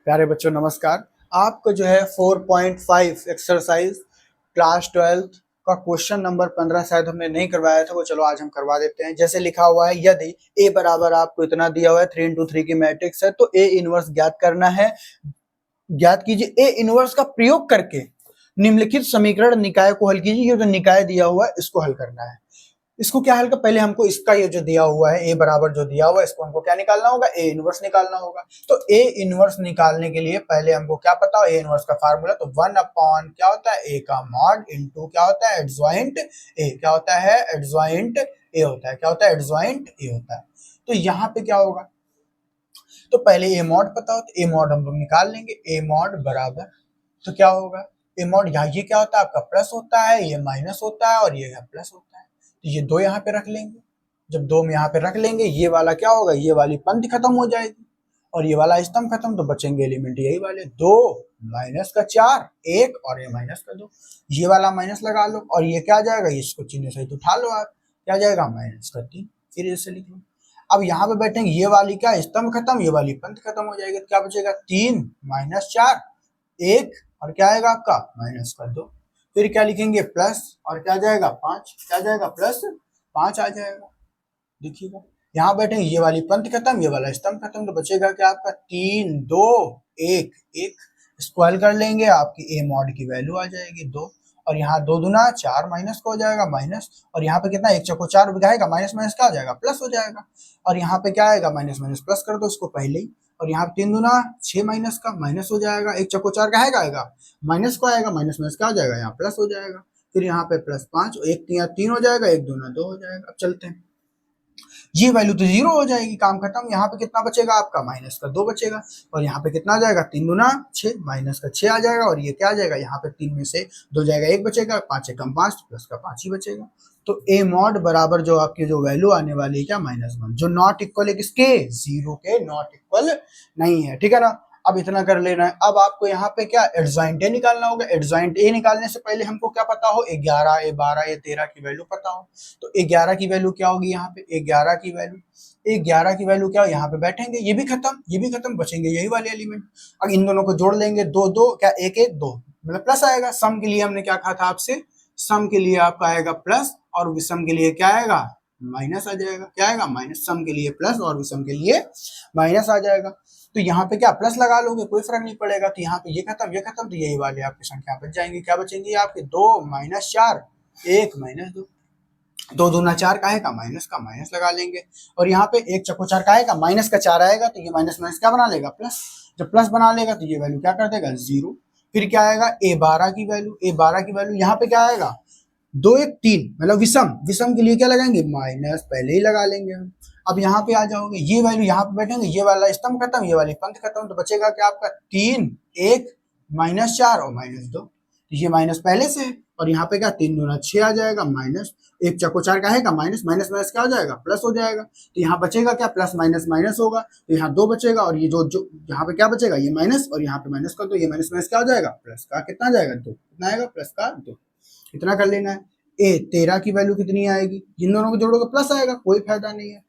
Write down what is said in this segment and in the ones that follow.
प्यारे बच्चों नमस्कार। आपको जो है 4.5 एक्सरसाइज क्लास 12th का क्वेश्चन नंबर 15 शायद हमने नहीं करवाया था, वो चलो आज हम करवा देते हैं। जैसे लिखा हुआ है, यदि a बराबर आपको इतना दिया हुआ है 3 into 3 की मैट्रिक्स है तो a इनवर्स ज्ञात करना है। ज्ञात कीजिए a इनवर्स का प्रयोग करके निम्नलिखित समीकरण निकाय को हल कीजिए। ये जो निकाय दिया हुआ है इसको हल करना है। इसको क्या हल कर, पहले हमको इसका ये जो दिया हुआ है a बराबर जो दिया हुआ है इसको हमको क्या निकालना होगा, a इनवर्स निकालना होगा। तो a इनवर्स निकालने के लिए पहले हमको क्या पता हो, a इनवर्स का फार्मूला तो 1 अपॉन क्या होता है a का मॉड इनटू क्या होता है एडजॉइंट a, क्या होता है एडजॉइंट a होता है, क्या होता है एडजॉइंट a होता है। तो यहाँ पे क्या होगा, तो पहले a मॉड पता हो तो a मॉड हम लोग निकाल लेंगे। a मॉड बराबर तो क्या होगा, a मॉड यहाँ ये क्या होता है आपका प्लस होता है, ये माइनस होता है और ये प्लस होता है। तो ये दो यहाँ पे रख लेंगे। जब दो में यहाँ पे रख लेंगे ये वाला क्या होगा, ये वाली पंक्ति खत्म हो जाएगी और ये वाला स्तंभ खत्म, तो बचेंगे एलिमेंट यही वाले दो, माइनस का 4 1 और ये माइनस का 2। ये वाला माइनस लगा लो और ये क्या जाएगा, इसको चिन्ह सहित उठा लो आप, क्या जाएगा माइनस का 3। फिर इसे लिख लो। अब यहाँ पे बैठेंगे, ये वाली क्या स्तंभ खत्म, ये वाली पंक्ति खत्म हो जाएगी, तो क्या बचेगा 3 माइनस 4 1 और क्या आएगा आपका माइनस का 2। फिर क्या लिखेंगे प्लस और क्या जाएगा 5, क्या जाएगा प्लस 5 आ जाएगा। देखिएगा यहाँ बैठेंगे, ये वाली पंक्ति खत्म, ये वाला स्तंभ खत्म, तो बचेगा क्या आपका 3 2 1 1। स्क्वायर कर लेंगे, आपकी a मॉड की वैल्यू आ जाएगी 2 और यहाँ 2 दूना 4 माइनस का हो जाएगा माइनस, और यहाँ पे कितना 1 चौको 4 आएगा, माइनस माइनस क्या हो जाएगा प्लस हो जाएगा, और यहाँ पे क्या आएगा माइनस माइनस प्लस कर दो इसको पहले ही, और यहाँ पे 3 दूना 6 माइनस का माइनस हो जाएगा, 1 चौको 4 का आएगा माइनस को आएगा, माइनस माइनस क्या हो जाएगा यहाँ प्लस हो जाएगा। फिर यहाँ पे प्लस 5 1 3 हो जाएगा, 1 दूना 2 हो जाएगा। अब चलते हैं, ये वैल्यू तो जीरो हो जाएगी, काम खत्म। यहाँ पे कितना बचेगा आपका माइनस का 2 बचेगा, और यहाँ पे कितना आ जाएगा 3 गुना 6 माइनस का 6 आ जाएगा, और ये क्या आ जाएगा यहाँ पे 3 में से 2 जाएगा 1 बचेगा, 5 एकम 5 प्लस का 5 ही बचेगा। तो a मॉड बराबर जो आपकी जो वैल्यू आने वाली है क्या -1, जो नॉट इक्वल है किसके, जीरो के, नॉट इक्वल नहीं है, ठीक है ना। अब इतना कर लेना है। अब आपको यहाँ पे क्या एडजॉइंट ए निकालना होगा। एडजॉइंट ए निकालने से पहले हमको क्या पता हो, 11 ए 12 ए 13 की वैल्यू पता हो। तो 11 की वैल्यू क्या होगी, यहाँ पे 11 की वैल्यू, 11 की वैल्यू क्या हो, यहाँ पे बैठेंगे, ये भी खत्म, बचेंगे यही वाले एलिमेंट। अब इन दोनों को जोड़ लेंगे, 2 2 क्या 1 1 2 मतलब प्लस आएगा। सम के लिए हमने क्या कहा था आपसे, सम के लिए आपका आएगा प्लस और विषम के लिए क्या आएगा माइनस आ जाएगा। क्या आएगा माइनस, सम के लिए प्लस और विषम के लिए माइनस आ जाएगा। तो यहाँ पे क्या प्लस लगा लोगे, कोई फर्क नहीं पड़ेगा। तो यहाँ पे ये खत्म, तो यही वाले आपकी संख्या बच जाएंगे। क्या बचेंगे आपके 2 माइनस 4 1 माइनस 2, 2 दूना 4 का आएगा माइनस का, माइनस लगा लेंगे, और यहाँ पे 1 चौको 4 का आएगा, माइनस का 4 आएगा, तो ये माइनस माइनस क्या बना लेगा प्लस। जब प्लस बना लेगा तो ये वैल्यू क्या कर देगा 0। फिर क्या आएगा a12 की वैल्यू, a12 की वैल्यू यहाँ पे क्या आएगा 2 1 3 मतलब विषम के लिए क्या लगाएंगे माइनस, पहले ही लगा लेंगे हम। अब यहाँ पे आ जाओगे, ये वैल्यू यहाँ पे बैठेंगे, ये वाला स्तंभ खत्म, ये वाली पंक्ति खत्म, तो बचेगा क्या आपका 3 1 माइनस 4 और माइनस 2। तो ये माइनस पहले से है, और यहाँ पे क्या 3 दूना 6 आ जाएगा माइनस, 1 चौको 4 का आएगा माइनस, माइनस माइनस क्या हो जाएगा प्लस हो जाएगा। तो यहाँ बचेगा क्या प्लस माइनस माइनस होगा, तो यहाँ 2 बचेगा, और ये जो यहाँ पे क्या बचेगा ये माइनस, और यहाँ पे माइनस का, तो ये माइनस माइनस क्या हो जाएगा प्लस का, कितना जाएगा 2, कितना आएगा प्लस का 2। इतना कर लेना है। ए 13 की वैल्यू कितनी आएगी, जिन दोनों को जोड़ोगे प्लस आएगा, कोई फायदा नहीं है।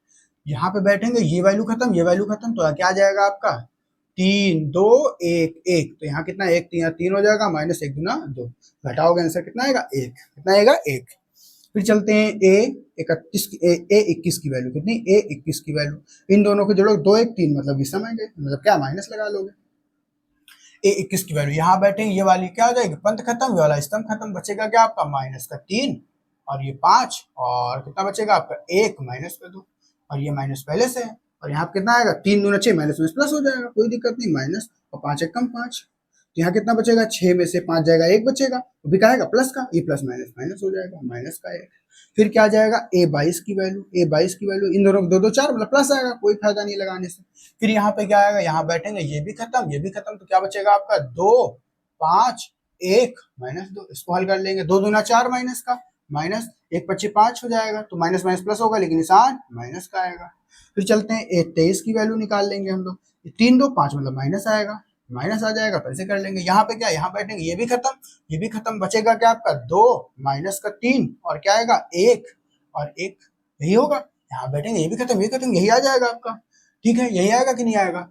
यहाँ पे बैठेंगे, ये वैल्यू खत्म, ये वैल्यू खत्म, तो क्या आ जाएगा आपका 3 2 1 1, तो यहाँ कितना 1 3 हो जाएगा, माइनस 1 गुना 2, घटाओगे आंसर कितना आएगा 1, कितना आएगा 1। फिर चलते हैं ए 21 की वैल्यू कितनी, ए 21 की वैल्यू, इन दोनों को जोड़ोगे 2 1 3 मतलब विषम आएंगे, मतलब क्या माइनस लगा लोगे। ए 21 की वैल्यू यहाँ बैठेंगे, ये वाली क्या हो जाएगी पंथ खत्म, ये वाला स्तंभ खत्म, बचेगा क्या आपका माइनस का 3 और ये 5, और कितना बचेगा आपका 1 माइनस का 2, और ये माइनस पहले से है, और यहाँ कितना आएगा 3 दूना 6 माइनस में प्लस हो जाएगा, कोई दिक्कत नहीं, माइनस और 5 एक कम 5, तो यहाँ कितना बचेगा 6 में से 5 जाएगा 1 बचेगा, वो भी कहेगा प्लस का, ये प्लस माइनस माइनस हो जाएगा, माइनस का 1। फिर क्या आ जाएगा ए 22 की वैल्यू, ए 22 की वैल्यू, इन दोनों को 2 2 4 मतलब प्लस आएगा, कोई फायदा नहीं लगाने से। फिर यहाँ पे क्या आएगा, यहाँ बैठेंगे, ये भी खत्म, ये भी खत्म, तो क्या बचेगा आपका 2 5 1 माइनस 2, इसको हल कर लेंगे, 2 दूना 4 माइनस का, माइनस 1 25 5 हो जाएगा, तो माइनस माइनस प्लस होगा, लेकिन निशान माइनस का आएगा। फिर चलते हैं 23 की वैल्यू निकाल लेंगे हम लोग, 3 2 5 मतलब माइनस आएगा, माइनस आ जाएगा, तो ऐसे कर लेंगे। यहाँ पे क्या, यहाँ बैठेंगे, ये भी खत्म, ये भी खत्म, बचेगा क्या आपका 2 माइनस का 3 और क्या आएगा 1 और 1, यही होगा। यहाँ बैठेंगे, ये भी खत्म, ये खत्म, यही आ जाएगा आपका, ठीक है, यही आएगा कि नहीं आएगा।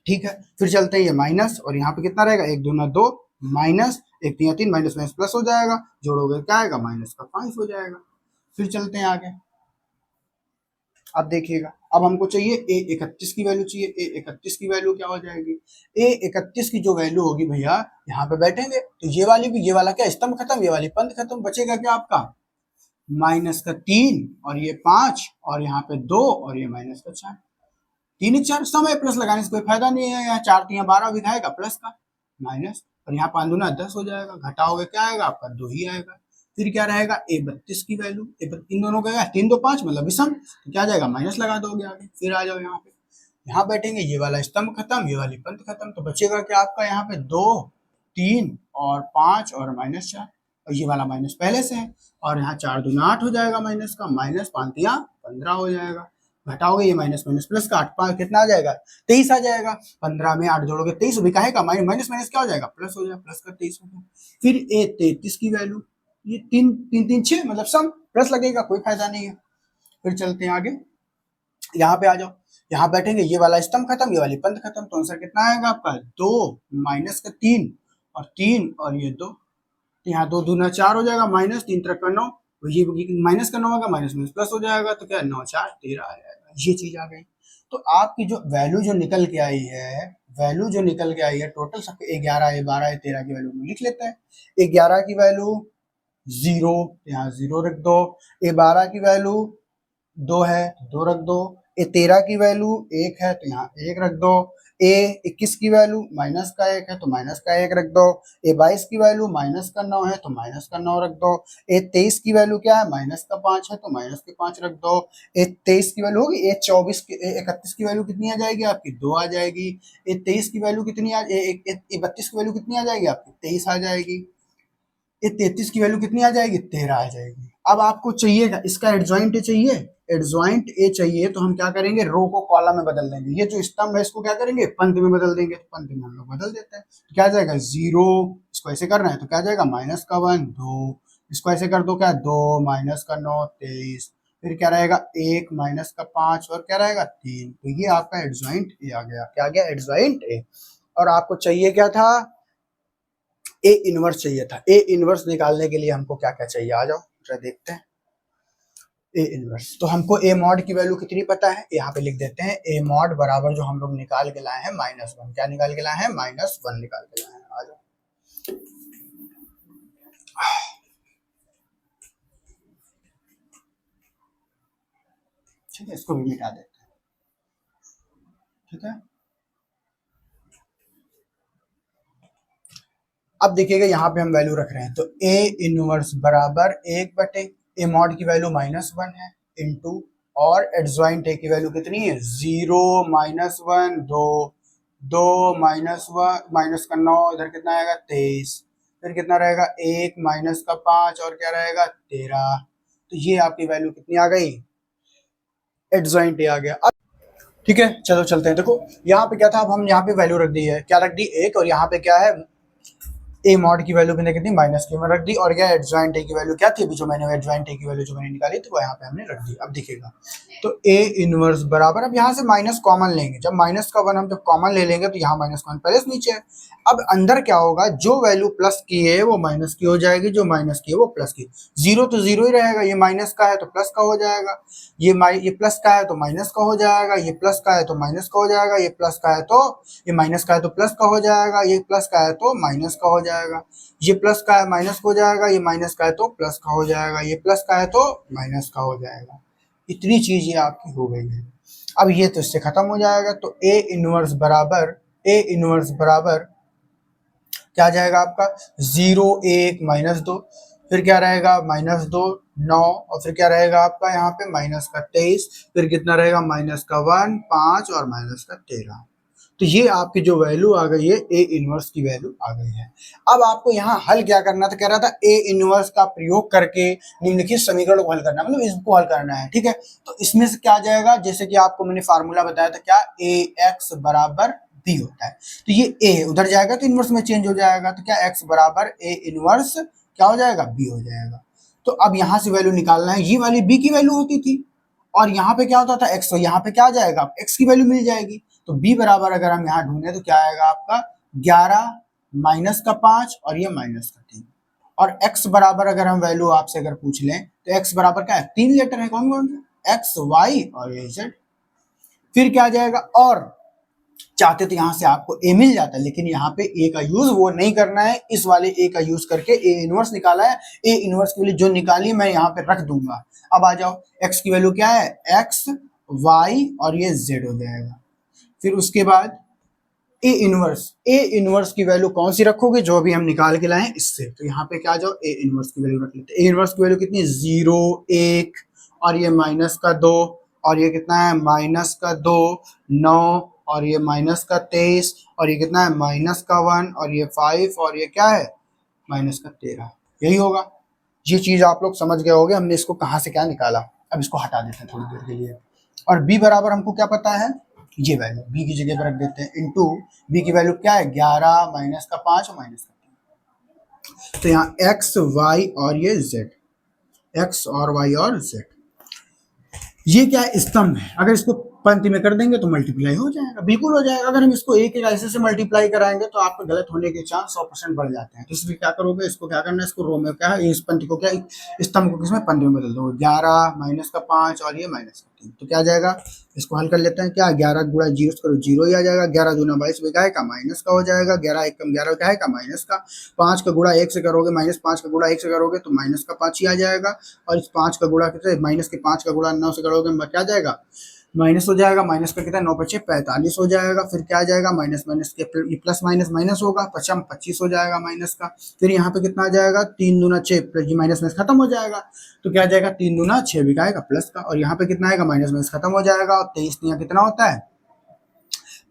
ठीक है, फिर चलते हैं ये माइनस, और यहाँ पे कितना रहेगा, 1 दूना 2 माइनस 1 3 3 माइनस माइनस प्लस हो जाएगा, जोड़ोगे क्या आएगा, माइनस का 5 हो जाएगा। फिर चलते हैं आगे, अब देखिएगा, अब हमको चाहिए A31 की वैल्यू चाहिए। A31 की वैल्यू क्या हो जाएगी, A31 की जो वैल्यू होगी भैया, यहाँ पे बैठेंगे तो ये वाली भी, ये वाला क्या स्तंभ खत्म, ये वाली पंक्ति खत्म, बचेगा क्या आपका माइनस का 3 और ये 5 और यहाँ पे 2 और ये माइनस का 4, 3 4 समय प्लस लगाने से कोई फायदा नहीं है, यहाँ 4 3 12 भी आएगा प्लस का माइनस, और यहाँ 5 दूना 10 हो जाएगा, घटाओगे क्या आएगा आपका 2 ही आएगा। फिर क्या रहेगा A32 की वैल्यू, इन दोनों का 3 2 5 मतलब विषम, तो क्या जाएगा माइनस लगा दोगे आगे। फिर आ जाओ यहाँ पे, यहाँ बैठेंगे, ये वाला स्तंभ खत्म, ये वाली पंक्ति खत्म, तो बचेगा क्या आपका यहाँ पे 2 3 और 5 और माइनस 4, और ये वाला माइनस पहले से है, और यहाँ 4 दूना 8 हो जाएगा माइनस का, माइनस 5 तिया 15 हो जाएगा, घटाओगे ये माइनस माइनस प्लस का 8 5 कितना आ जाएगा 23 आ जाएगा, 15 में 8 जोड़ोगे 23, भी काहे का माइनस माइनस क्या हो जाएगा प्लस हो जाएगा, प्लस का 23 हो गया। फिर A33 की वैल्यू, ये 3 3 3 6 मतलब सम प्लस लगेगा, कोई फायदा नहीं है। फिर चलते हैं आगे, यहाँ पे आ जाओ, यहाँ बैठेंगे, ये वाला स्तंभ खत्म, ये वाली पंक्ति खत्म, तो आंसर कितना आएगा आपका 2 माइनस का 3 और ये 2, तो यहाँ 2 दूना 4 हो जाएगा, माइनस 3 3 का 9, ये माइनस का 9 होगा, माइनस माइनस प्लस हो जाएगा, तो क्या 9 4 13 आ जाएगा, ये चीज आ गई। तो आपकी जो वैल्यू जो निकल के आई है, वैल्यू जो निकल के आई है टोटल सबके 11 12 13 की वैल्यू लिख लेते हैं। 11 की वैल्यू 0, यहाँ 0 रख दो, 12 की वैल्यू 2 है तो 2 रख दो, A13 की वैल्यू 1 है तो यहाँ 1 रख दो, A21 की वैल्यू माइनस का 1 है तो माइनस का 1 रख दो, A22 की वैल्यू माइनस का 9 है तो माइनस का 9 रख दो, A23 की वैल्यू क्या है माइनस का 5 है तो माइनस के 5 रख दो, A23 की वैल्यू होगी, A24 की A31 की वैल्यू कितनी आ जाएगी आपकी 2 आ जाएगी, A23 की वैल्यू कितनी A32 की वैल्यू कितनी आ जाएगी आपकी 23 आ जाएगी, A33 की वैल्यू कितनी आ जाएगी 13 आ जाएगी। अब आपको चाहिएगा इसका एडजॉइंट ए चाहिए, एडजॉइंट ए चाहिए, तो हम क्या करेंगे रो को कॉलम में बदल देंगे, ये जो स्तंभ है इसको क्या करेंगे पंक्ति में बदल देंगे, तो पंक्ति में हम लोग बदल देते हैं, तो क्या जाएगा 0, इसको ऐसे करना है तो क्या जाएगा माइनस का 1 2, इसको ऐसे कर दो क्या 2 माइनस का 9 23, फिर क्या रहेगा 1 माइनस का 5 और क्या रहेगा 3, तो ये आपका एडजॉइंट ए आ गया, क्या आ गया एडजॉइंट ए। और आपको चाहिए क्या था ए इनवर्स चाहिए था, ए इनवर्स निकालने के लिए हमको क्या क्या चाहिए, आ जाओ जरा देखते हैं ए इनवर्स। तो हमको ए मॉड की वैल्यू कितनी पता है, यहाँ पे लिख देते हैं ए मॉड बराबर जो हम लोग निकाल के लाए हैं -1, क्या निकाल के लाए हैं -1 निकाल के लाए हैं, आ जाओ। ठीक है, इसको भी मिटा देते हैं, ठीक है। अब देखिएगा यहाँ पे हम वैल्यू रख रहे हैं, तो ए इनवर्स बराबर 1 ए मॉड की वैल्यू -1 है इनटू, और एडजॉइंट ए की वैल्यू कितनी है 0 -1 2 2 -1 माइनस का 9, इधर कितना आएगा 23, फिर कितना रहेगा 1 माइनस का 5 और क्या रहेगा 13, तो ये आपकी वैल्यू कितनी आ गई एडजॉइंट ए आ गया। अब ठीक है, चलो चलते हैं, देखो यहाँ पे क्या था, अब हम यहाँ पे वैल्यू रख दी है, क्या रख दी 1, और यहाँ पे क्या है ए मॉड की वैल्यू मैंने कितनी -के में रख दी, और क्या एडजॉइंट ए की वैल्यू क्या थी, अभी जो मैंने एडजॉइंट ए की वैल्यू जो मैंने निकाली थी वो यहाँ पे हमने रख दी। अब दिखेगा तो ए इनवर्स बराबर, अब यहाँ से माइनस कॉमन लेंगे, जब माइनस का 1 हम जब कॉमन ले लेंगे तो यहाँ -1 पहले से नीचे है। अब अंदर क्या होगा, जो वैल्यू प्लस की है वो माइनस की हो जाएगी, जो माइनस की है वो प्लस की, 0 तो 0 ही रहेगा, ये माइनस का है तो प्लस का हो जाएगा, ये प्लस का है तो माइनस का हो जाएगा, ये प्लस का है तो माइनस का हो जाएगा, ये प्लस का है तो ये माइनस का है तो प्लस का हो जाएगा, ये प्लस का है तो माइनस का हो जाएगा, ये प्लस का है माइनस हो जाएगा, ये माइनस का है तो प्लस का हो जाएगा, ये प्लस का है तो माइनस का हो जाएगा, इतनी चीज ये आपकी हो गई है। अब ये तो इससे खत्म हो जाएगा, तो ए इनवर्स बराबर क्या आ जाएगा आपका 0 1 -2, फिर क्या रहेगा -2 9, और फिर क्या रहेगा आपका यहाँ पे -23, फिर कितना रहेगा -1 5 और -13, तो ये आपकी जो वैल्यू आ गई है ए इनवर्स की वैल्यू आ गई है। अब आपको यहाँ हल क्या करना था, कह रहा था ए इनवर्स का प्रयोग करके निम्नलिखित समीकरण को हल करना, मतलब इसको हल करना है, ठीक है। तो इसमें से क्या आ जाएगा, जैसे कि आपको मैंने फार्मूला बताया था क्या ए एक्स बराबर बी होता है, तो ये ए उधर जाएगा तो इनवर्स में चेंज हो जाएगा, तो क्या एक्स बराबर ए इनवर्स क्या हो जाएगा बी हो जाएगा। तो अब यहाँ से वैल्यू निकालना है, ये वाली बी की वैल्यू होती थी और यहाँ पे क्या होता था एक्स, तो यहाँ पे क्या आ जाएगा एक्स की वैल्यू मिल जाएगी, तो b बराबर अगर हम यहाँ ढूंढे तो क्या आएगा आपका 11 माइनस का 5 और ये माइनस का 3। और x बराबर अगर हम वैल्यू आपसे अगर पूछ लें तो x बराबर क्या है, 3 लेटर है, कौन कौन से, x y और ये z। फिर क्या आ जाएगा, और चाहते तो यहाँ से आपको a मिल जाता है, लेकिन यहाँ पे a का यूज वो नहीं करना है, इस वाले a का यूज करके a इनवर्स निकाला है। a इनवर्स की वैल्यू जो निकाली मैं यहाँ पे रख दूंगा। अब आ जाओ, x की वैल्यू क्या है, x y और ये z हो जाएगा। फिर उसके बाद a इनवर्स की वैल्यू कौन सी रखोगे, जो भी हम निकाल के लाए इससे। तो यहाँ पे क्या आ जाओ, a इनवर्स की वैल्यू रख लेते हैं। a इनवर्स की वैल्यू कितनी, 0 1 और ये माइनस का 2 और ये कितना है, माइनस का 2 9 और ये माइनस का 23 और ये कितना है, माइनस का 1 और ये 5 और ये क्या है, माइनस का 13। यही होगा। ये चीज आप लोग समझ गए होगे हमने इसको कहाँ से क्या निकाला। अब इसको हटा देते हैं थोड़ी देर के लिए। और b बराबर हमको क्या पता है, ये वैल्यू b की जगह पर रख देते हैं, इनटू b की वैल्यू क्या है, 11 माइनस का 5 और माइनस का 3। तो यहाँ x y और ये z, x और y और z, ये क्या है, स्तंभ है। अगर इसको पंक्ति में कर देंगे तो मल्टीप्लाई हो जाएगा, बिल्कुल हो जाएगा। अगर हम इसको एक ऐसे से मल्टीप्लाई कराएंगे तो आपका गलत होने के चांस 100% बढ़ जाते हैं। तो इसलिए क्या करोगे, इसको क्या करना है, इसको रो में क्या है, इस पंक्ति को क्या, स्तंभ को किसमें, पंक्ति में बदल दो। 11 माइनस का 5 और ये माइनस का 3। तो क्या आ जाएगा, इसको हल कर लेते हैं। क्या 11 गुणा 0 करो, 0 ही आ जाएगा। 11 दूना 22 में क्या है का, माइनस का हो जाएगा। 11 एक कम 11 क्या है का, माइनस का। 5 का गुणा 1 से करोगे, माइनस 5 का गुणा 1 से करोगे तो माइनस का 5 ही आ जाएगा। और इस 5 का गुणा कितने, माइनस के 5 का गुणा 9 से करोगे क्या आ जाएगा, माइनस हो जाएगा। माइनस का कितना, 9 5 45 हो जाएगा। फिर क्या आ जाएगा, माइनस माइनस के प्लस माइनस माइनस होगा, 55 25 हो जाएगा माइनस का। फिर यहाँ पे कितना आ जाएगा, 3 दूना 6 प्लस माइनस माइनस खत्म हो जाएगा। तो क्या आ जाएगा, 3 दूना 6 भी आएगा प्लस का, और यहाँ पे कितना आएगा, माइनस माइनस खत्म हो जाएगा। और 23 तिया कितना होता है,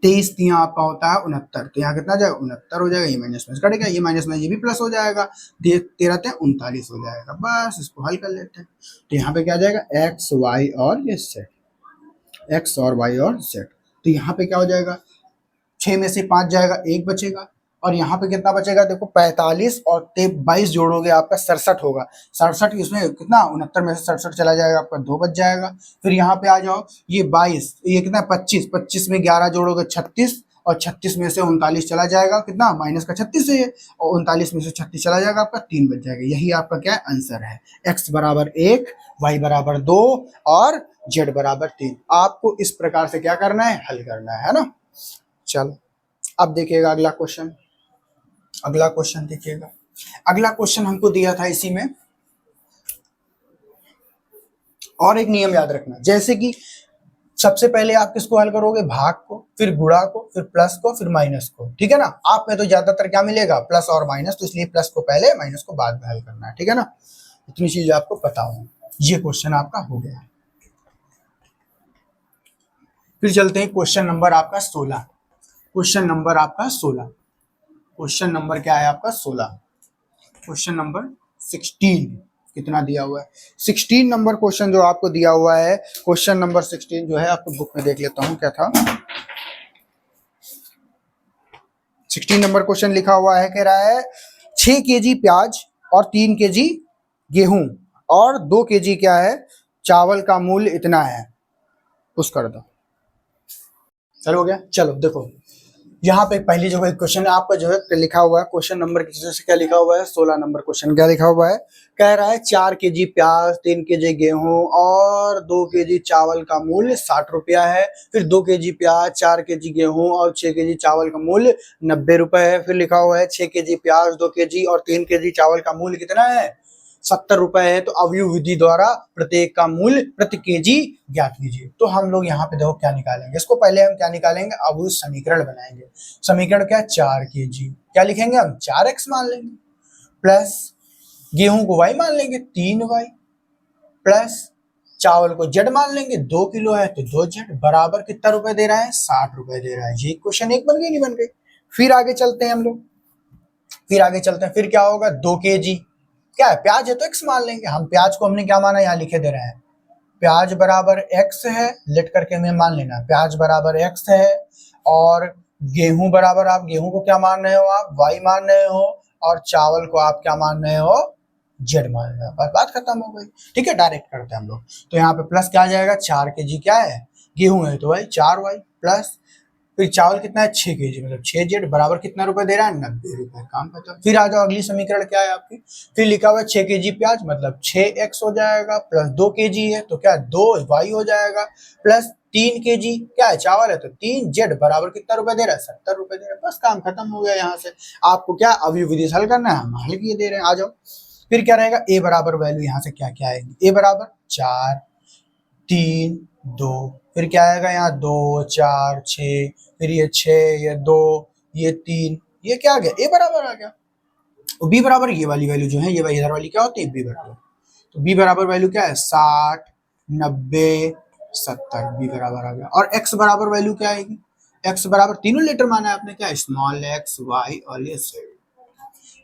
23 तिया आपका होता है 69। तो यहाँ कितना जाएगा, 69 हो जाएगा। ये माइनस माइनस कटेगा, ये माइनस में ये भी प्लस हो जाएगा, 13 39 हो जाएगा। बस इसको हल कर लेते हैं। तो यहाँ पे क्या आ जाएगा, एक्स वाई और ये सेट, एक्स और वाई और जेड। तो यहाँ पे क्या हो जाएगा, 6 में से 5 जाएगा, 1 बचेगा। और यहाँ पे कितना बचेगा, देखो 45 और 22 जोड़ोगे आपका 67 होगा। 67 इसमें कितना, 69 में से 67 चला जाएगा, आपका 2 बच जाएगा। फिर यहाँ पे आ जाओ, ये 22, ये कितना 25, 25 में 11 जोड़ोगे 36 और 36 में से 39 चला जाएगा, कितना माइनस का 36 है, और 39 में से 36 चला जाएगा, आपका 3 बच जाएगा। यही आपका क्या आंसर है, x बराबर 1, y बराबर 2 और z बराबर 3। आपको इस प्रकार से क्या करना है, हल करना है ना। चलो अब देखिएगा अगला क्वेश्चन। अगला क्वेश्चन देखिएगा, अगला क्वेश्चन हमको दिया था इसी में। और एक नियम याद रखना, जैसे कि सबसे पहले आप किसको हल करोगे, भाग को, फिर गुणा को, फिर प्लस को, फिर माइनस को, ठीक है ना। आप में तो ज्यादातर क्या मिलेगा, प्लस और माइनस, तो इसलिए प्लस को पहले माइनस को बाद में हल करना है, ठीक है ना। इतनी चीज आपको पता हो। ये क्वेश्चन आपका हो गया। फिर चलते हैं क्वेश्चन नंबर आपका 16। क्वेश्चन नंबर आपका 16, क्वेश्चन नंबर क्या है आपका 16, क्वेश्चन नंबर 16 कितना दिया हुआ है, 16 नंबर क्वेश्चन जो आपको दिया हुआ है। क्वेश्चन नंबर 16 जो है आपको बुक में देख लेता हूं क्या था। 16 नंबर क्वेश्चन लिखा हुआ है, कह रहा है 6 केजी प्याज और 3 केजी गेहूं और 2 केजी क्या है चावल का मूल्य इतना है, उस कर दो। चलो हो गया। चलो देखो यहाँ पे पहली जो क्वेश्चन है आपका जो है लिखा हुआ है, क्वेश्चन नंबर की वजह से क्या लिखा हुआ है, 16 नंबर क्वेश्चन क्या लिखा हुआ है, कह रहा है 4 केजी प्याज, 3 केजी गेहूं और 2 केजी चावल का मूल्य 60 रुपया है। फिर 2 केजी प्याज, 4 केजी गेहूं और 6 केजी चावल का मूल्य 90 रुपए है। फिर लिखा हुआ है 6 केजी प्याज, 2 केजी और 3 केजी चावल का मूल्य कितना है, 70 रुपए है। तो अवयव विधि द्वारा प्रत्येक का मूल्य प्रति केजी ज्ञात कीजिए। तो हम लोग यहाँ पे देखो क्या निकालेंगे, इसको पहले हम क्या निकालेंगे, अवयव समीकरण बनाएंगे। समीकरण क्या है, 4 केजी क्या लिखेंगे हम, 4x मान लेंगे, प्लस गेहूं को y मान लेंगे 3y, प्लस चावल को z मान लेंगे 2 किलो है तो 2z, बराबर कितना रुपए दे रहा है, 60 रुपए दे रहा है। ये क्वेश्चन एक बन गई, नहीं बन गई। फिर आगे चलते हैं हम लोग, फिर आगे चलते हैं। फिर क्या होगा, 2 केजी क्या है, प्याज है तो x मान लेंगे। हम प्याज को हमने क्या माना, यहाँ लिखे दे रहे हैं, प्याज बराबर x है, लेट करके हमें मान लेना, प्याज बराबर x है। और गेहूं बराबर, आप गेहूं को क्या मान रहे हो, आप y मान रहे हो, और चावल को आप क्या मान रहे हो, z मान रहे हो। बस बात खत्म हो गई, ठीक है। डायरेक्ट करते हैं हम लोग। तो यहाँ पे प्लस क्या आ जाएगा, 4 केजी क्या है, गेहूं है तो भाई 4y, प्लस फिर चावल कितना है 6 kg, मतलब 6z बराबर कितना रुपए दे रहा है 90 रुपए, काम खत्म। फिर आ जाओ अगली समीकरण क्या है आपकी, फिर लिखा हुआ है 6 kg प्याज, मतलब 6x हो जाएगा प्लस 2 kg है तो क्या 2y हो जाएगा, प्लस 3 kg क्या है चावल है तो 3z बराबर कितना रुपए दे रहा है 70 रुपए दे रहा है। बस काम खत्म हो गया। यहाँ से आपको क्या अवयव विधि हल करना है, हम हल किए दे रहे हैं। आ जाओ फिर क्या रहेगा, a बराबर वैल्यू यहाँ से क्या क्या आएगी, a बराबर 4 3 2, फिर क्या आएगा यहाँ 2 4 6, फिर ये 6 ये 2 ये 3, ये क्या आ गया a बराबर आ गया। तो b बराबर ये वाली वैल्यू जो है ये इधर वाली क्या होती है b बराबर, तो b बराबर वैल्यू क्या है 60 90 70, b बराबर आ गया। और x बराबर वैल्यू क्या आएगी, x बराबर तीनों लेटर माना है आपने क्या, स्मॉल x y और ये z,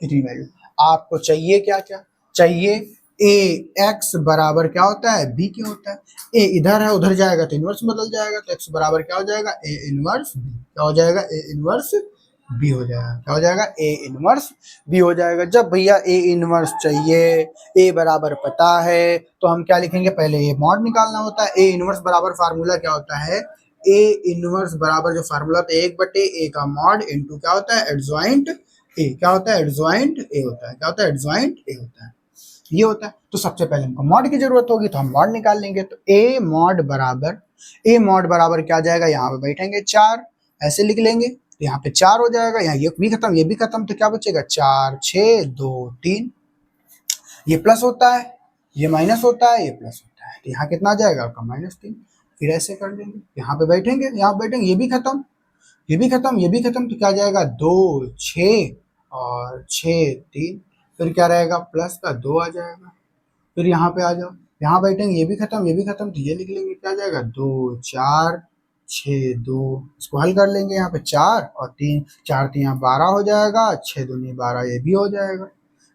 इतनी वैल्यू आपको चाहिए। क्या क्या चाहिए, a x बराबर क्या होता है b क्या होता है, a इधर है उधर जाएगा तो इनवर्स बदल जाएगा, तो x बराबर क्या हो जाएगा a इनवर्स b, क्या हो जाएगा a इनवर्स b हो जाएगा, क्या हो जाएगा a इनवर्स b हो जाएगा। जब भैया a इनवर्स चाहिए, a बराबर पता है, तो हम क्या लिखेंगे, पहले a मॉड निकालना होता है। a इनवर्स बराबर फार्मूला क्या होता है, a इनवर्स बराबर जो फार्मूला होता है 1/a का मॉड इनटू क्या होता है एडजॉइंट ए, क्या होता है एडजॉइंट ए होता है, क्या होता है एडजॉइंट ए होता है, ये होता है। तो सबसे पहले हमको मॉड की जरूरत होगी तो हम मॉड निकाल लेंगे। तो ए मॉड बराबर क्या आ जाएगा, यहाँ पे बैठेंगे 4 ऐसे लिख लेंगे तो यहाँ पे 4 हो जाएगा, यहाँ ये भी खत्म ये भी खत्म, तो क्या बचेगा 4 6 2 3, ये प्लस होता है ये माइनस होता है ये प्लस होता है, तो यहाँ कितना आ जाएगा आपका -3। फिर ऐसे कर लेंगे, यहाँ पे बैठेंगे ये भी खत्म ये भी खत्म ये भी खत्म, तो क्या आ जाएगा 2 6 और 6 3, फिर क्या रहेगा प्लस का 2 आ जाएगा। फिर यहाँ पे आ जाओ, यहाँ बैठेंगे ये भी खत्म तो ये लिख लेंगे, क्या आ जाएगा 2 4 6 2, इसको हल कर लेंगे, यहाँ पे 4 और 3 4 3 यहाँ 12 हो जाएगा, 6 दूनी 12 ये भी हो जाएगा,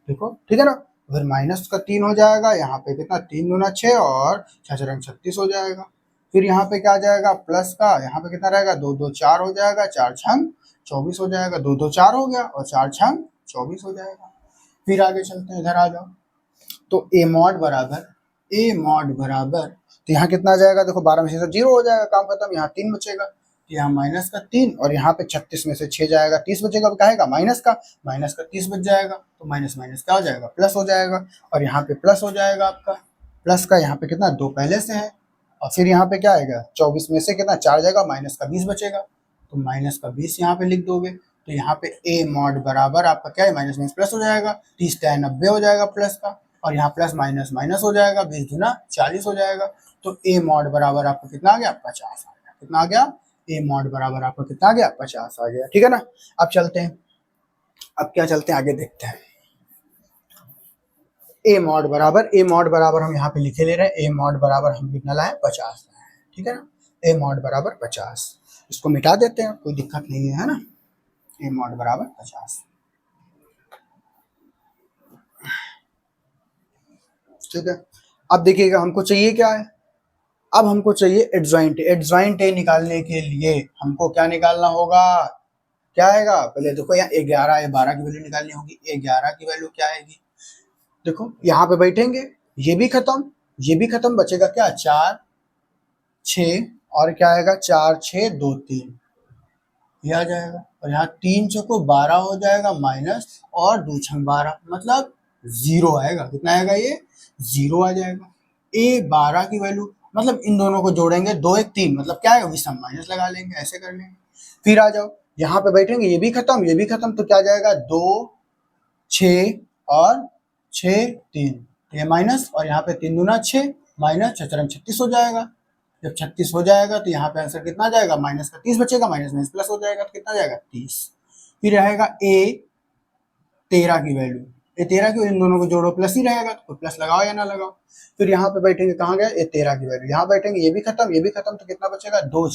देखो ठीक है ना। फिर माइनस का 3 हो जाएगा, यहाँ पे कितना 3 दूना 6 और 6 36 हो जाएगा। फिर यहाँ पे क्या आ जाएगा प्लस का, यहाँ पे कितना रहेगा 2 2 4 हो जाएगा, 4 छंग 24 हो जाएगा, 2 2 4 हो गया और 4 छंग 24 हो जाएगा। फिर आगे चलते हैं, इधर आ जाओ, तो a मॉड बराबर तो यहाँ कितना आ जाएगा, देखो 12 में से 0 हो जाएगा, काम खत्म, यहाँ 3 बचेगा, तो यहाँ माइनस का 3 और यहाँ पे 36 में से 6 जाएगा 30 बचेगा, क्या आएगा माइनस का 30 बच जाएगा, तो माइनस माइनस क्या हो जाएगा प्लस हो जाएगा, और यहाँ पे प्लस हो जाएगा आपका, प्लस का यहाँ पे कितना 2 पहले से है, और फिर यहाँ पे क्या आएगा 24 में से कितना 4 जाएगा, माइनस का 20 बचेगा, तो माइनस का 20 यहाँ पे लिख दोगे, तो यहाँ पे a मॉड बराबर आपका क्या है माइनस माइनस प्लस हो जाएगा, 30 का 90 हो जाएगा प्लस का, और यहाँ प्लस माइनस माइनस हो जाएगा, 20 दूना 40 हो जाएगा, तो a मॉड बराबर आपको कितना आ गया 50 आ गया, कितना आ गया a मॉड बराबर आपको कितना आ गया 50 आ गया, ठीक है ना। अब चलते हैं, अब क्या चलते हैं आगे देखते हैं, a मॉड बराबर हम यहाँ पे लिखे ले रहे हैं, a मॉड बराबर हम कितना लाए 50 लाए, ठीक है ना, a मॉड बराबर 50, इसको मिटा देते हैं कोई दिक्कत नहीं है ना, a मॉड बराबर 50, ठीक है। अब देखिएगा हमको चाहिए क्या है, अब हमको चाहिए एडजॉइंट ए निकालने के लिए हमको क्या निकालना होगा, क्या आएगा पहले देखो, यहाँ 11 या 12 की वैल्यू निकालनी होगी, 11 की वैल्यू क्या आएगी, देखो यहाँ पे बैठेंगे ये भी खत्म बचेगा क्या 4 6 और क्या आएगा 4 6 2 3, ये आ जाएगा, और यहाँ 3 चौको 12 हो जाएगा माइनस और 2 छंग 12 मतलब 0 आएगा, कितना आएगा ये 0 आ जाएगा। a 12 की वैल्यू मतलब इन दोनों को जोड़ेंगे 2 1 3 मतलब क्या आएगा विषम माइनस लगा लेंगे, ऐसे कर लेंगे। फिर आ जाओ यहाँ पे बैठेंगे ये भी खत्म तो क्या आ जाएगा 2 6 और 6 3, ये माइनस और यहाँ पे 3 दूना 6 माइनस 6 36 हो जाएगा, जब 36 हो जाएगा तो यहाँ पे आंसर कितना जाएगा माइनस का 30 बचेगा, माइनस माइनस प्लस हो जाएगा तो कितना जाएगा 30। फिर रहेगा a 13 की वैल्यू, इन दोनों को जोड़ो प्लस ही रहेगा तो प्लस लगाओ या ना लगाओ। फिर यहाँ पे बैठेंगे कहाँ गया ये 13 की वैल्यू, यहाँ बैठेंगे ये भी खत्म तो कितना बचेगा 2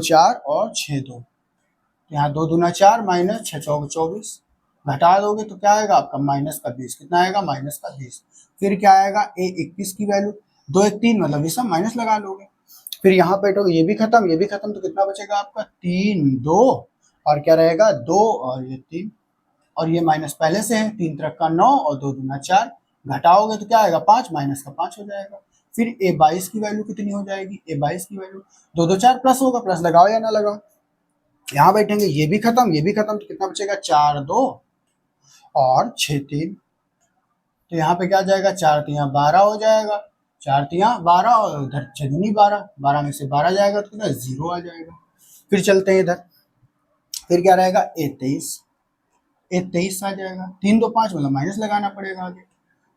4 और 6 2, यहाँ 2 दूना 4 माइनस 6 चौक 24, घटा दोगे तो क्या आएगा आपका माइनस का 20, कितना आएगा माइनस का 20। फिर क्या आएगा a 21 की वैल्यू, 2 1 3 मतलब विषम माइनस लगा लोगे। फिर यहाँ बैठोगे ये भी खत्म तो कितना बचेगा आपका 3 2 और क्या रहेगा 2 और ये 3, और ये माइनस पहले से है 3 3 का 9 और 2 दूना 4, घटाओगे तो क्या आएगा 5 माइनस का 5 हो जाएगा। फिर a22 की वैल्यू कितनी हो जाएगी, a22 की वैल्यू 2 2 4 प्लस होगा, प्लस लगाओ या ना लगाओ, यहाँ बैठेंगे, ये भी खत्म ये भी खत्म, तो कितना बचेगा 4 2 और 6 3। तो यहाँ पे क्या जाएगा, 4 3 12 हो जाएगा, 4 3 12 और उधर 6 दूनी 12, 12 में से 12 जाएगा तो कितना 0 आ जाएगा। फिर चलते हैं इधर, फिर क्या रहेगा a23 आ जाएगा, 3 2 5 मतलब माइनस लगाना पड़ेगा आगे,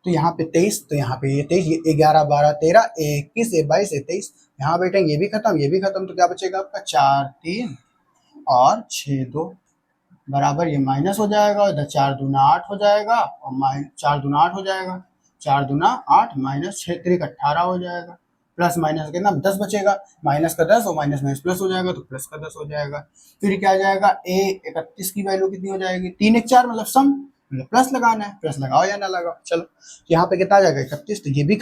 तो यहाँ पे 23, तो यहाँ पे ये 23, ये 11 12 13 21 22 23, यहाँ बैठेंगे, ये भी खत्म, तो क्या बचेगा आपका 4 3 और 6 2 बराबर, ये माइनस हो जाएगा, इधर 4 दूना 8 हो जाएगा और 4 दूना 8 हो जाएगा, 4 दूना 8 माइनस 6 3 18 हो जाएगा, प्लस माइनस कितना 10 बचेगा, माइनस का 10 और माइनस माइनस प्लस हो जाएगा, तो प्लस का 10 हो जाएगा। फिर क्या जाएगा, a31 की वैल्यू कितनी हो जाएगी, 3 1 4 मतलब सम, मतलब प्लस लगाना है, प्लस लगाओ या ना लगाओ, चलो यहाँ पे कितना आ जाएगा 31, तो ये भी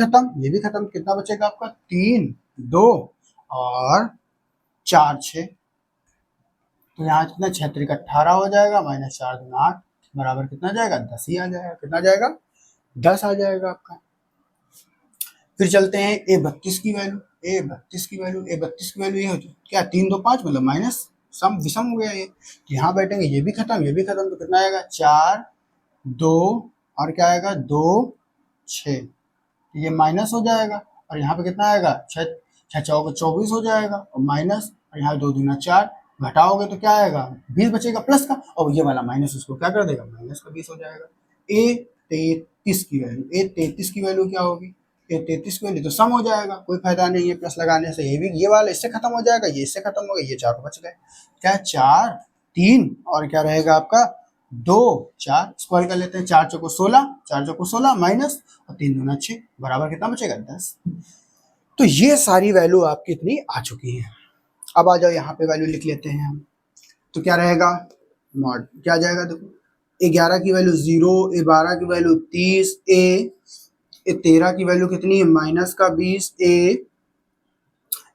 खत्म, कितना बचेगा आपका 3 2 और 4 6, तो यहाँ कितना 6 3 18 हो जाएगा, माइनस 4 दूना 8 बराबर कितना जाएगा 10 ही आ जाएगा, कितना जाएगा 10 आ जाएगा आपका। फिर चलते हैं a32 की वैल्यू, a32 की वैल्यू ये हो जाए क्या 3 2 5 मतलब माइनस सम विषम हो गया ये, तो यहाँ बैठेंगे, ये भी खत्म, तो कितना आएगा 4 2 और क्या आएगा 2 6, ये माइनस हो जाएगा, और यहाँ पे कितना आएगा 6 6 चौक 24 हो जाएगा, और माइनस, और यहाँ 2 दूना 4, घटाओगे तो क्या आएगा 20 बचेगा प्लस का, और ये वाला माइनस उसको क्या कर देगा माइनस का 20 हो जाएगा। a33 की वैल्यू क्या होगी, a33 की वैल्यू तो सम हो जाएगा, कोई फायदा नहीं है प्लस लगाने से, ये भी ये वाला इससे खत्म हो जाएगा, ये इससे खत्म हो गया, ये 4 बच गए, क्या 4 3 और क्या रहेगा आपका 2 4, स्क्वायर कर लेते हैं, 4 चौको 16 माइनस और 3 दूना 6 बराबर कितना बचेगा 10। तो ये सारी वैल्यू आपकी इतनी आ चुकी है। अब आ जाओ यहाँ पे वैल्यू लिख लेते हैं हम, तो क्या रहेगा मॉड क्या जाएगा, देखो 11 की वैल्यू 0, a12 की वैल्यू 30, a13 की वैल्यू कितनी है माइनस का 20,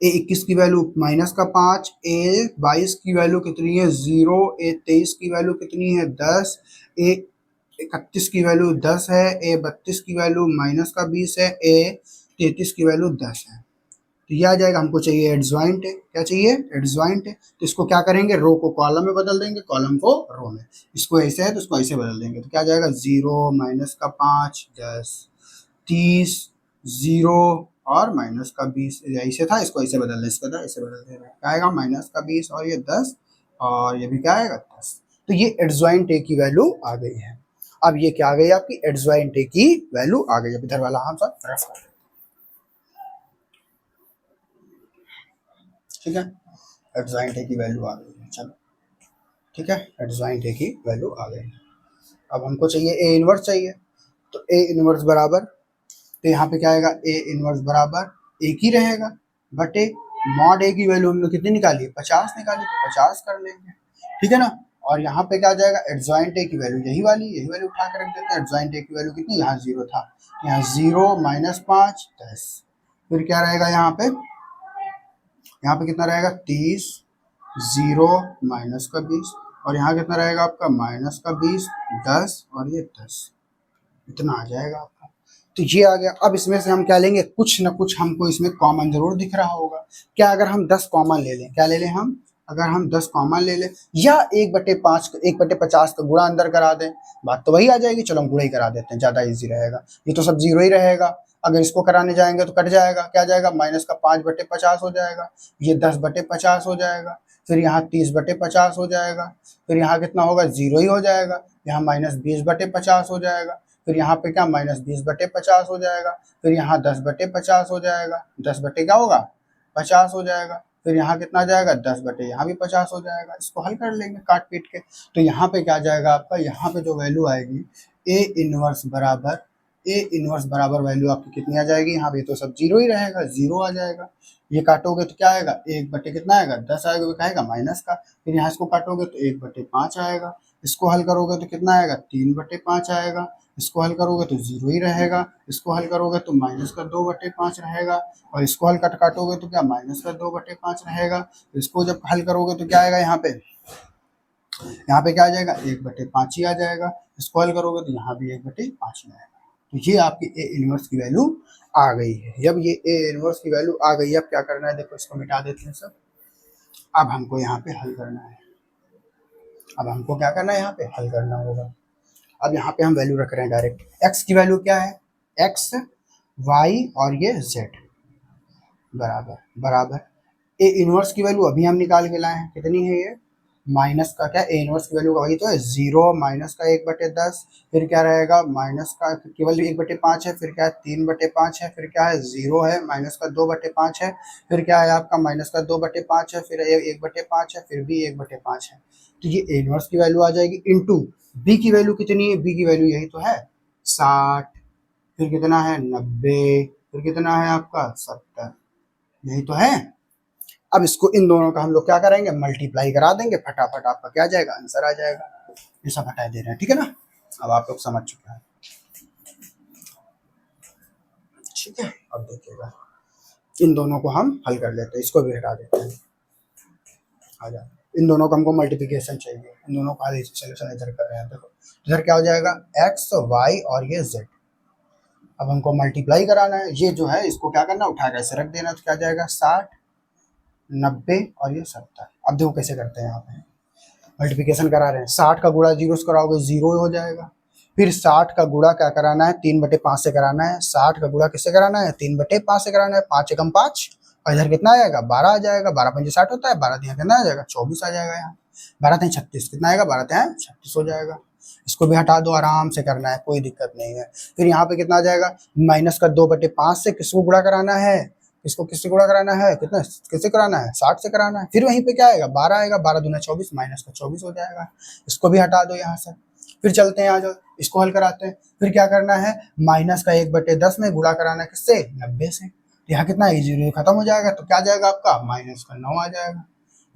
a21 की वैल्यू माइनस का 5, a22 की वैल्यू कितनी है 0, a23 की वैल्यू कितनी है 10, a31 की वैल्यू 10 है, a32 की वैल्यू माइनस का 20 है, a33 की वैल्यू 10 है। तो ये आ जाएगा, हमको चाहिए एडजॉइंट है, क्या चाहिए एडजॉइंट है, तो इसको क्या करेंगे रो को कॉलम में बदल देंगे, कॉलम को रो में, इसको ऐसे है तो इसको ऐसे बदल देंगे, तो क्या जाएगा 0 माइनस का 5 10 30 0 और माइनस का 20, ऐसे था इसको ऐसे बदल दे, इसको था ऐसे बदल दे, क्या आएगा माइनस का 20 और ये 10 और ये भी क्या आएगा 10। तो ये एडजॉइंट ए की वैल्यू आ गई है। अब ये क्या आ गई आपकी एडजॉइंट ए की वैल्यू आ गई। अब इधर वाला हम सब रफ कर, ठीक है, एडजॉइंट ए की वैल्यू आ गई है, चलो ठीक है, एडजॉइंट ए की वैल्यू आ गई। अब हमको चाहिए ए इनवर्स चाहिए, तो ए इनवर्स बराबर, तो यहाँ पे क्या आएगा ए इनवर्स बराबर एक ही रहेगा बटे मॉड ए की वैल्यू हमने कितनी निकाली 50 निकाली, तो 50 कर लेंगे, ठीक है ना। और यहाँ पे क्या जाएगा एडजॉइंट ए की वैल्यू यही वैल्यू उठा कर रख देते हैं, एडजॉइंट ए की वैल्यू कितनी यहाँ 0 था, यहाँ 0 माइनस 5 10, फिर क्या रहेगा यहाँ पे कितना रहेगा 30 0 माइनस का 20 और यहाँ कितना रहेगा आपका माइनस का 20 10 और ये 10, इतना आ जाएगा आपका। तो ये आ गया। अब इसमें से हम क्या लेंगे, कुछ ना कुछ हमको इसमें कॉमन जरूर दिख रहा होगा। क्या अगर हम 10 कॉमन ले लें, क्या ले लें हम, अगर हम 10 कॉमन ले लें या 1/50 का गुणा अंदर करा दें, बात तो वही आ जाएगी। चलो हम गुणा ही करा देते हैं, ज्यादा इजी रहेगा, ये तो सब 0 ही रहेगा। अगर इसको कराने जाएंगे तो कट जाएगा, क्या जाएगा माइनस का 5/50 हो जाएगा, ये 10/50 हो जाएगा, फिर यहाँ 30/50 हो जाएगा, फिर यहाँ कितना होगा 0 ही हो जाएगा, यहाँ माइनस 20/50 हो जाएगा, फिर यहाँ पे क्या माइनस 20/50 हो जाएगा, फिर यहाँ 10/50 हो जाएगा, 10 बटे क्या होगा 50 हो जाएगा, फिर यहाँ कितना जाएगा 10 बटे यहाँ भी 50 हो जाएगा। इसको हल कर लेंगे काट पीट के, तो यहाँ पे क्या जाएगा आपका, यहाँ पे जो वैल्यू आएगी ए इनवर्स बराबर वैल्यू आपकी कितनी आ जाएगी, यहाँ पे तो सब 0 ही रहेगा, 0 आ जाएगा। ये काटोगे तो क्या आएगा 1 बटे कितना आएगा 10 आएगा, क्या आएगा माइनस का, फिर यहाँ इसको काटोगे तो 1/5 आएगा, इसको हल करोगे तो कितना आएगा 3/5 आएगा, इसको हल करोगे तो 0 ही रहेगा, इसको हल करोगे तो माइनस का 2/5 रहेगा, और इसको हल काटोगे तो क्या माइनस का 2/5 रहेगा। इसको जब हल करोगे तो क्या आएगा, यहाँ पे क्या आ जाएगा 1/5 ही आ जाएगा, इसको हल करोगे तो यहाँ भी 1/5 ही आएगा। तो ये आपकी ए इनवर्स की वैल्यू आ गई है। जब ये ए इनवर्स की वैल्यू आ गई है, अब क्या करना है, देखो इसको मिटा देते हैं सब। अब हमको यहाँ पे हल करना है। अब हमको क्या करना है, यहाँ पे हल करना होगा। अब यहाँ पे हम वैल्यू रख रहे हैं डायरेक्ट। एक्स की वैल्यू क्या है, एक्स वाई और ये जेड बराबर बराबर ए इनवर्स की वैल्यू अभी हम निकाल के लाए हैं, कितनी है ये, माइनस का क्या, ए इनवर्स की वैल्यू का वही तो है 0 माइनस का 1/10, फिर क्या रहेगा माइनस का केवल 1/5 है, फिर क्या है 3/5 है, फिर क्या है 0 है, माइनस का 2/5 है, फिर क्या है आपका माइनस का 2/5 है, फिर 1/5 है, फिर भी 1/5 है। तो ये ए इनवर्स की वैल्यू आ जाएगी इनटू बी की वैल्यू कितनी है, बी की वैल्यू यही तो है 60, फिर कितना है 90, फिर कितना है आपका 70, यही तो है। अब इसको इन दोनों का हम लोग क्या करेंगे, मल्टीप्लाई करा देंगे, फटाफट आपका क्या आ जाएगा, आंसर आ जाएगा। ये सब हटा दे रहे हैं, ठीक है ना। अब आप लोग समझ चुके हैं, ठीक है। अब देखिएगा इन दोनों को हम हल कर लेते हैं, इसको भी हटा देते हैं। आ जाए, इन दोनों का हमको मल्टीप्लिकेशन चाहिए, इन दोनों का सोल्यूशन इधर कर रहे हैं। देखो इधर क्या हो जाएगा, एक्स वाई और ये जेड। अब हमको मल्टीप्लाई कराना है, ये जो है इसको क्या करना, उठा के ऐसे रख देना, तो क्या जाएगा 60 90 और ये 70। अब देखो कैसे करते हैं, यहाँ पे मल्टीप्लिकेशन करा रहे हैं, 60 का गुणा 0 से कराओगे 0 हो जाएगा, फिर 60 का गुणा क्या कराना है, 3/5 से कराना है, 60 का गुणा किससे कराना है, 3/5 से कराना है, 5 एकम 5, और इधर कितना आएगा 12 आ जाएगा, 12 पंजे 60 होता है, 12 तिया कितना आ जाएगा 24 आ जाएगा, यहाँ 12 तिया 36 कितना आएगा, 12 तिया 36 हो जाएगा। इसको भी हटा दो, आराम से करना है, कोई दिक्कत नहीं है। फिर यहाँ पे कितना आ जाएगा, माइनस का 2/5 से किसको गुणा कराना है, इसको किससे गुणा कराना है, कितना किससे कराना है, 60 से कराना है। फिर वहीं पे क्या आएगा 12 आएगा, 12 दूना 24, माइनस का 24 हो जाएगा। इसको भी हटा दो यहाँ से। फिर चलते हैं, आ जाओ इसको हल कराते हैं। फिर क्या करना है, माइनस का 1/10 में गुणा कराना है किससे, 90 से। यहाँ कितना है, 0 खत्म हो जाएगा, तो क्या जाएगा आपका माइनस का 9 आ जाएगा।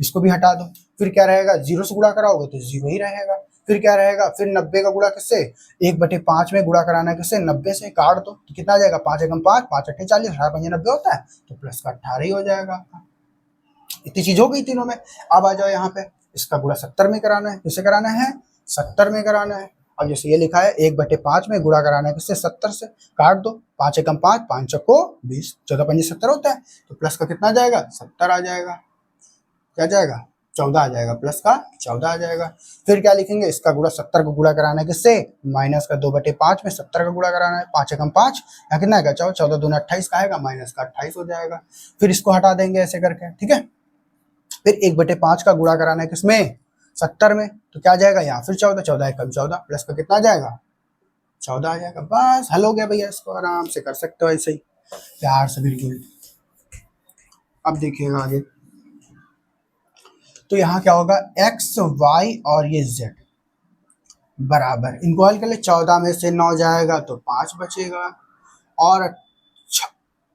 इसको भी हटा दो। फिर क्या रहेगा, 0 से गुणा कराओगे तो 0 ही रहेगा। फिर क्या रहेगा, फिर 90 का गुणा किससे, 1/5 में गुणा कराना है किससे, 90 से, काट दो तो कितना आ जाएगा, 5 एकम 5, 5 अट्ठे 40, 18 पंजे 90 होता है, तो प्लस का 18 ही हो जाएगा आपका। इतनी चीज हो गई तीनों में। अब आ जाओ यहाँ पे, इसका गुणा 70 में कराना है, किससे कराना है, 70 में कराना है। अब जैसे ये लिखा है 1/5 में गुणा कराना है किससे, 70 से, काट दो, 5 एकम 5, 5 चक्को 20, 14 पंजे 70 होता है, तो प्लस का कितना आ जाएगा 70 आ जाएगा, क्या जाएगा 14 आ जाएगा, प्लस का 14 आ जाएगा। फिर क्या लिखेंगे, इसका गुणा 70 को गुणा कराना है किससे, माइनस का 2/5 में 70 का गुणा कराना है, 5 एकम 5, यहाँ कितना आएगा 14 दूना 28 का आएगा, माइनस का 28 हो जाएगा। फिर इसको हटा देंगे ऐसे करके, ठीक है। फिर 1/5 का गुणा कराना है किसमें, 70 में, तो क्या जाएगा यहाँ फिर 14, 14 एकम 14, प्लस का कितना आ जाएगा 14 आ जाएगा। बस हल हो गया भैया, इसको आराम से कर सकते हो ऐसे ही प्यार से, बिल्कुल। अब देखिएगा आगे, तो यहाँ क्या होगा, एक्स वाई और ये जेड बराबर, इनको हल कर ले, 14 में से 9 जाएगा तो 5 बचेगा, और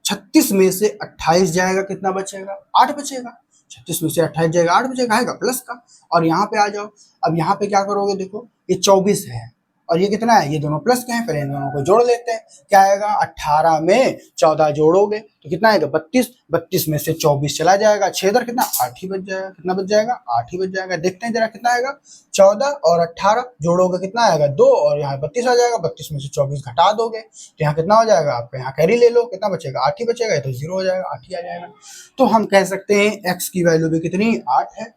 36 में से 28 जाएगा, कितना बचेगा 8 बचेगा, 36 में से 28 जाएगा 8 बचेगा, आएगा प्लस का। और यहाँ पे आ जाओ, अब यहाँ पे क्या करोगे, देखो ये 24 है और ये कितना है, ये दोनों प्लस के हैं, पहले इन दोनों को जोड़ लेते हैं। क्या आएगा, 18 में 14 जोड़ोगे तो कितना आएगा 32, 32 में से 24 चला जाएगा, 6 इधर कितना 8 ही बच जाएगा, कितना बच जाएगा 8 ही बच जाएगा। देखते हैं जरा कितना आएगा, 14 और 18 जोड़ोगे कितना आएगा 2, और यहाँ 32 आ जाएगा, 32 में से 24 घटा दोगे तो यहाँ कितना हो जाएगा आपका, यहाँ कैरी ले लो, कितना बचेगा 8 ही बचेगा, तो 0 हो जाएगा, 8 ही आ जाएगा। तो हम कह सकते हैं एक्स की वैल्यू भी कितनी 8 है,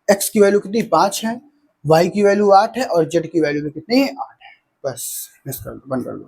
एक्स की वैल्यू कितनी 5 है, वाई की वैल्यू 8 है, और जेड की वैल्यू भी कितनी 8 है। बस मिस कर दो, बंद कर दो।